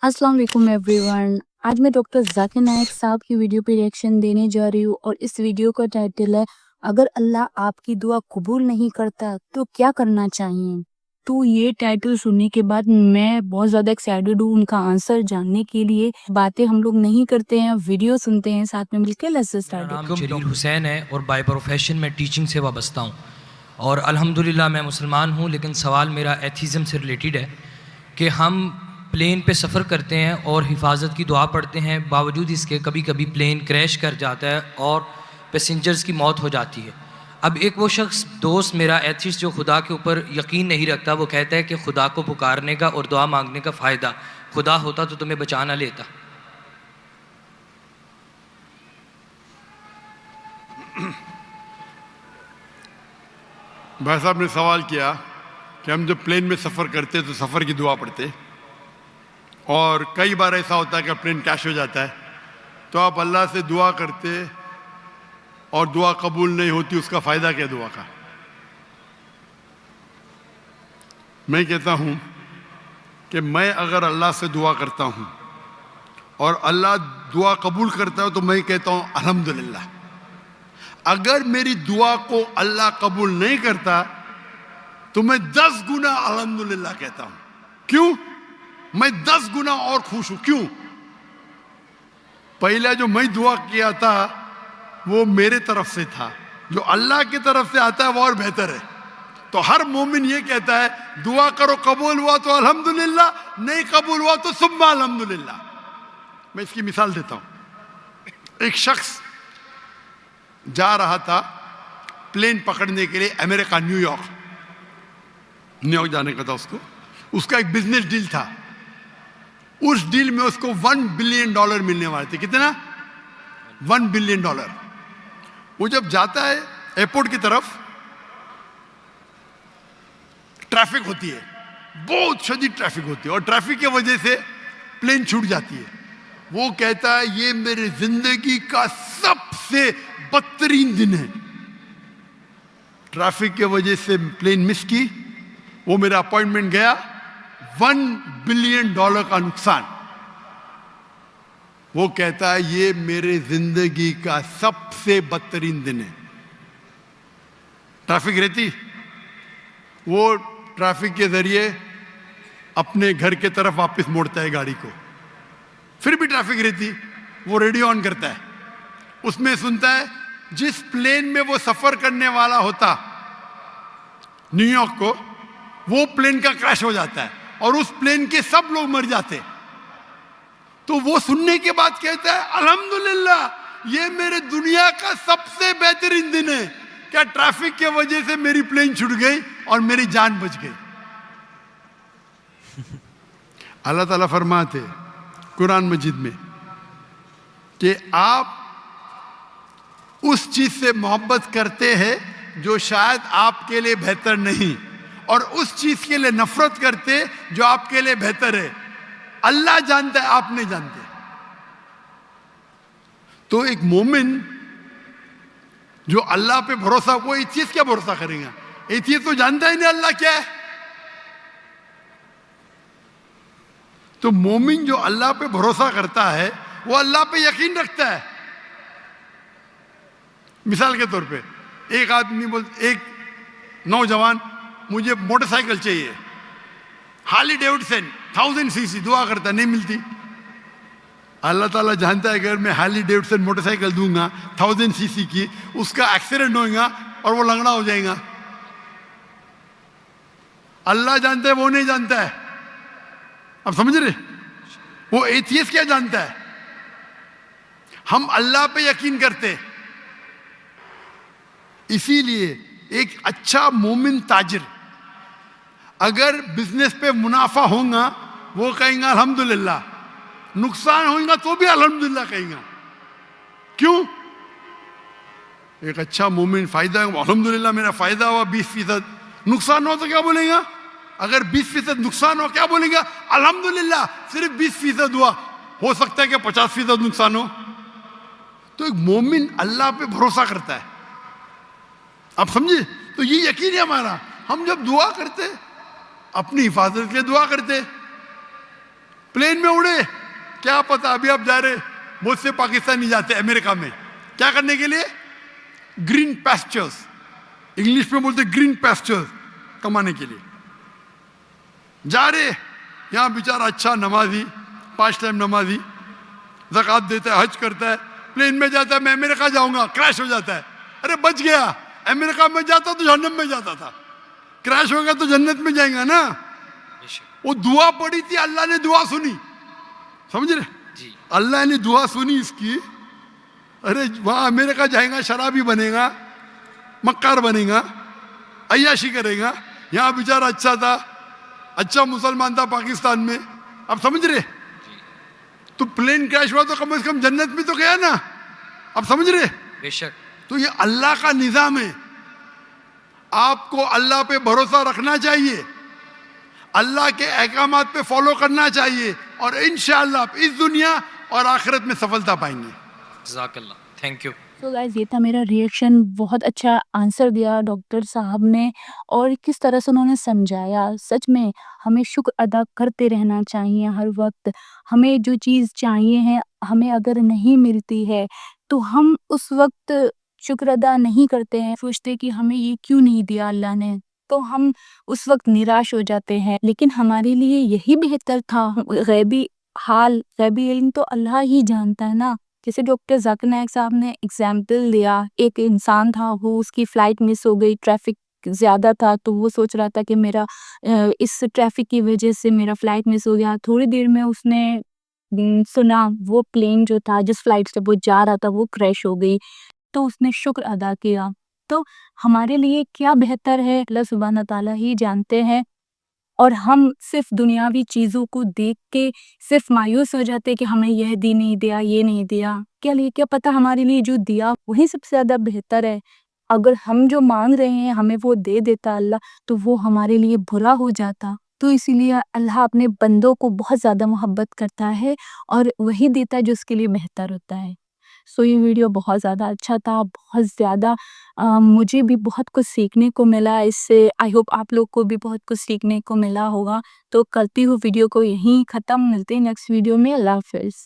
अस्सलाम वालेकुम एवरीवन। आज मैं डॉक्टर जाकिर नायक साहब की वीडियो पे रिएक्शन देने जा रही हूँ और इस वीडियो का टाइटल है अगर अल्लाह आपकी दुआ कबूल नहीं करता तो क्या करना चाहिए। तो ये टाइटल सुनने के बाद मैं बहुत ज़्यादा एक्साइटेड हूँ उनका आंसर जानने के लिए। बातें हम लोग नहीं करते हैं, वीडियो सुनते हैं साथ में मिलकर। लेट्स मेरा स्टार्ट। नाम जलील हुसैन है और बाय प्रोफेशन मैं टीचिंग से वाबस्ता हूँ और अल्हम्दुलिल्लाह मैं मुसलमान हूँ। लेकिन सवाल मेरा एथीज़म से रिलेटेड है कि हम प्लेन पे सफ़र करते हैं और हिफाजत की दुआ पढ़ते हैं, बावजूद इसके कभी कभी प्लेन क्रैश कर जाता है और पैसेंजर्स की मौत हो जाती है। अब एक वो शख्स दोस्त मेरा एथिस्ट जो खुदा के ऊपर यकीन नहीं रखता, वो कहता है कि खुदा को पुकारने का और दुआ मांगने का फ़ायदा, खुदा होता तो तुम्हें बचा ना लेता। भाई साहब ने सवाल किया कि हम जब प्लेन में सफ़र करते तो सफ़र की दुआ पढ़ते और कई बार ऐसा होता है कि प्लेन क्रैश हो जाता है तो आप अल्लाह से दुआ करते और दुआ कबूल नहीं होती, उसका फ़ायदा क्या दुआ का। मैं कहता हूँ कि मैं अगर अल्लाह से दुआ करता हूँ और अल्लाह दुआ कबूल करता है तो मैं कहता हूँ अल्हम्दुलिल्लाह। अगर मेरी दुआ को अल्लाह कबूल नहीं करता तो मैं 10 गुना अल्हम्दुलिल्लाह कहता हूं। क्यों? मैं 10 गुना और खुश हूं। क्यों? पहला जो मैं दुआ किया था वो मेरे तरफ से था, जो अल्लाह की तरफ से आता है वो और बेहतर है। तो हर मोमिन ये कहता है दुआ करो, कबूल हुआ तो अल्हम्दुलिल्लाह, नहीं कबूल हुआ तो सुम्मा अल्हम्दुलिल्लाह। मैं इसकी मिसाल देता हूं। एक शख्स जा रहा था प्लेन पकड़ने के लिए अमेरिका, न्यूयॉर्क जाने का था उसको। उसका एक बिजनेस डील था, उस डील में उसको $1 बिलियन मिलने वाले थे। कितना? $1 बिलियन। वो जब जाता है एयरपोर्ट की तरफ, ट्रैफिक होती है, बहुत शदीद ट्रैफिक होती है और ट्रैफिक की वजह से प्लेन छूट जाती है। वो कहता है ये मेरी जिंदगी का सबसे बदतरीन दिन है। ट्रैफिक की वजह से प्लेन मिस की, वो मेरा अपॉइंटमेंट गया, $1 बिलियन का नुकसान। वो कहता है ये मेरे जिंदगी का सबसे बदतरीन दिन है। ट्रैफिक रहती, वो ट्रैफिक के जरिए अपने घर के तरफ वापस मोड़ता है गाड़ी को। फिर भी ट्रैफिक रहती, वो रेडियो ऑन करता है, उसमें सुनता है जिस प्लेन में वो सफर करने वाला होता न्यूयॉर्क को, वो प्लेन का क्रैश हो जाता है और उस प्लेन के सब लोग मर जाते। तो वो सुनने के बाद कहता है अल्हम्दुलिल्लाह, ये मेरे दुनिया का सबसे बेहतरीन दिन है। क्या ट्रैफिक की वजह से मेरी प्लेन छूट गई और मेरी जान बच गई। अल्लाह ताला फरमाते कुरान मजीद में कि आप उस चीज से मोहब्बत करते हैं जो शायद आपके लिए बेहतर नहीं, और उस चीज के लिए नफरत करते जो आपके लिए बेहतर है। अल्लाह जानता है, आप नहीं जानते। तो एक मोमिन जो अल्लाह पे भरोसा, वो एथियस्ट क्या भरोसा करेगा? एथियस्ट तो जानता ही नहीं अल्लाह क्या है। तो मोमिन जो अल्लाह पे भरोसा करता है वो अल्लाह पे यकीन रखता है। मिसाल के तौर पे एक आदमी एक नौजवान, मुझे मोटरसाइकिल चाहिए, हार्ली डेविडसन 1000 सीसी, दुआ करता नहीं मिलती। अल्लाह ताला जानता है अगर मैं हार्ली डेविडसन मोटरसाइकिल दूंगा 1000 सीसी की, उसका एक्सीडेंट होगा और वो लंगड़ा हो जाएगा। अल्लाह जानता है, वो नहीं जानता है। अब समझ रहे? वो एथियस्ट क्या जानता है? हम अल्लाह पे यकीन करते। इसीलिए एक अच्छा मोमिन ताजिर अगर बिजनेस पे मुनाफा होगा वो कहेगा अल्हम्दुलिल्लाह, नुकसान होगा तो भी अल्हम्दुलिल्लाह कहेगा। क्यों? एक अच्छा मोमिन फायदा, अल्हम्दुलिल्लाह मेरा फायदा हुआ 20%, नुकसान हो तो क्या बोलेगा? अगर 20% नुकसान हो क्या बोलेगा? अल्हम्दुलिल्लाह सिर्फ 20% हुआ, हो सकता है कि 50% नुकसान हो। तो एक मोमिन अल्लाह पे भरोसा करता है। आप समझे? तो ये यकीन है हमारा। हम जब दुआ करते अपनी हिफाजत के लिए दुआ करते, प्लेन में उड़े, क्या पता अभी आप जा रहे, बहुत से पाकिस्तानी जाते हैं अमेरिका में, क्या करने के लिए? ग्रीन पैस्चर्स, इंग्लिश में बोलते ग्रीन पैस्चर्स, कमाने के लिए जा रहे। यहाँ बेचारा अच्छा नमाजी, 5 टाइम नमाजी, ज़कात देता है, हज करता है, प्लेन में जाता है, मैं अमेरिका जाऊंगा, क्रैश हो जाता है। अरे बच गया, अमेरिका में जाता तो जहन्नम में जाता था, क्रैश हो गया तो जन्नत में जाएगा ना। वो दुआ पड़ी थी, अल्लाह ने दुआ सुनी, समझ रहे जी। अल्लाह ने दुआ सुनी इसकी। अरे वहां अमेरिका जाएगा, शराबी बनेगा, मक्कार बनेगा, अय्याशी करेगा। यहाँ बेचारा अच्छा था, अच्छा मुसलमान था पाकिस्तान में, अब समझ रहे। तो प्लेन क्रैश हुआ तो कम से कम जन्नत में तो गया ना, अब समझ रहे। बेशक। तो ये अल्लाह का निज़ाम है, आपको अल्लाह पे भरोसा रखना चाहिए, अल्लाह के अहकामात पे फॉलो करना चाहिए, और इंशाअल्लाह आप इस दुनिया और आखिरत में सफलता पाएंगे। जज़ाकल्लाह, थैंक यू। तो गाइस ये था मेरा रिएक्शन। बहुत अच्छा आंसर दिया डॉक्टर साहब ने, और किस तरह से उन्होंने समझाया। सच में हमें शुक्र अदा करते रहना चाहिए हर वक्त। हमें जो चीज़ चाहिए है, हमें अगर नहीं मिलती है तो हम उस वक्त शुक्र अदा नहीं करते हैं, सोचते कि हमें ये क्यों नहीं दिया अल्लाह ने, तो हम उस वक्त निराश हो जाते हैं। लेकिन हमारे लिए यही बेहतर था। गैबी हाल, गैबी इल्म तो अल्लाह ही जानता है ना। जैसे डॉक्टर जाकिर नाइक साहब ने एग्जाम्पल दिया, एक इंसान था, वो उसकी फ़्लाइट मिस हो गई, ट्रैफिक ज़्यादा था, तो वो सोच रहा था कि मेरा इस ट्रैफिक की वजह से मेरा फ़्लाइट मिस हो गया। थोड़ी देर में उसने सुना वो प्लेन जो था, जिस फ़्लाइट से वो जा रहा था, वो क्रैश हो गई, तो उसने शुक्र अदा किया। तो हमारे लिए क्या बेहतर है अल्लाह सुब्हान तआला ही जानते हैं। और हम सिर्फ दुनियावी चीज़ों को देख के सिर्फ मायूस हो जाते हैं कि हमें यह दी नहीं दिया, ये नहीं दिया। क्या पता हमारे लिए जो दिया वही सबसे ज़्यादा बेहतर है। अगर हम जो मांग रहे हैं हमें वो दे देता अल्लाह, तो वो हमारे लिए बुरा हो जाता। तो इसीलिए अल्लाह अपने बंदों को बहुत ज़्यादा मोहब्बत करता है, और वही देता है जो उसके लिए बेहतर होता है। सो ये वीडियो बहुत ज़्यादा अच्छा था, बहुत ज़्यादा मुझे भी बहुत कुछ सीखने को मिला इससे। आई होप आप लोग को भी बहुत कुछ सीखने को मिला होगा। तो करती हूँ वीडियो को यहीं ख़त्म, मिलते हैं नेक्स्ट वीडियो में। अल्लाह हाफ़िज़।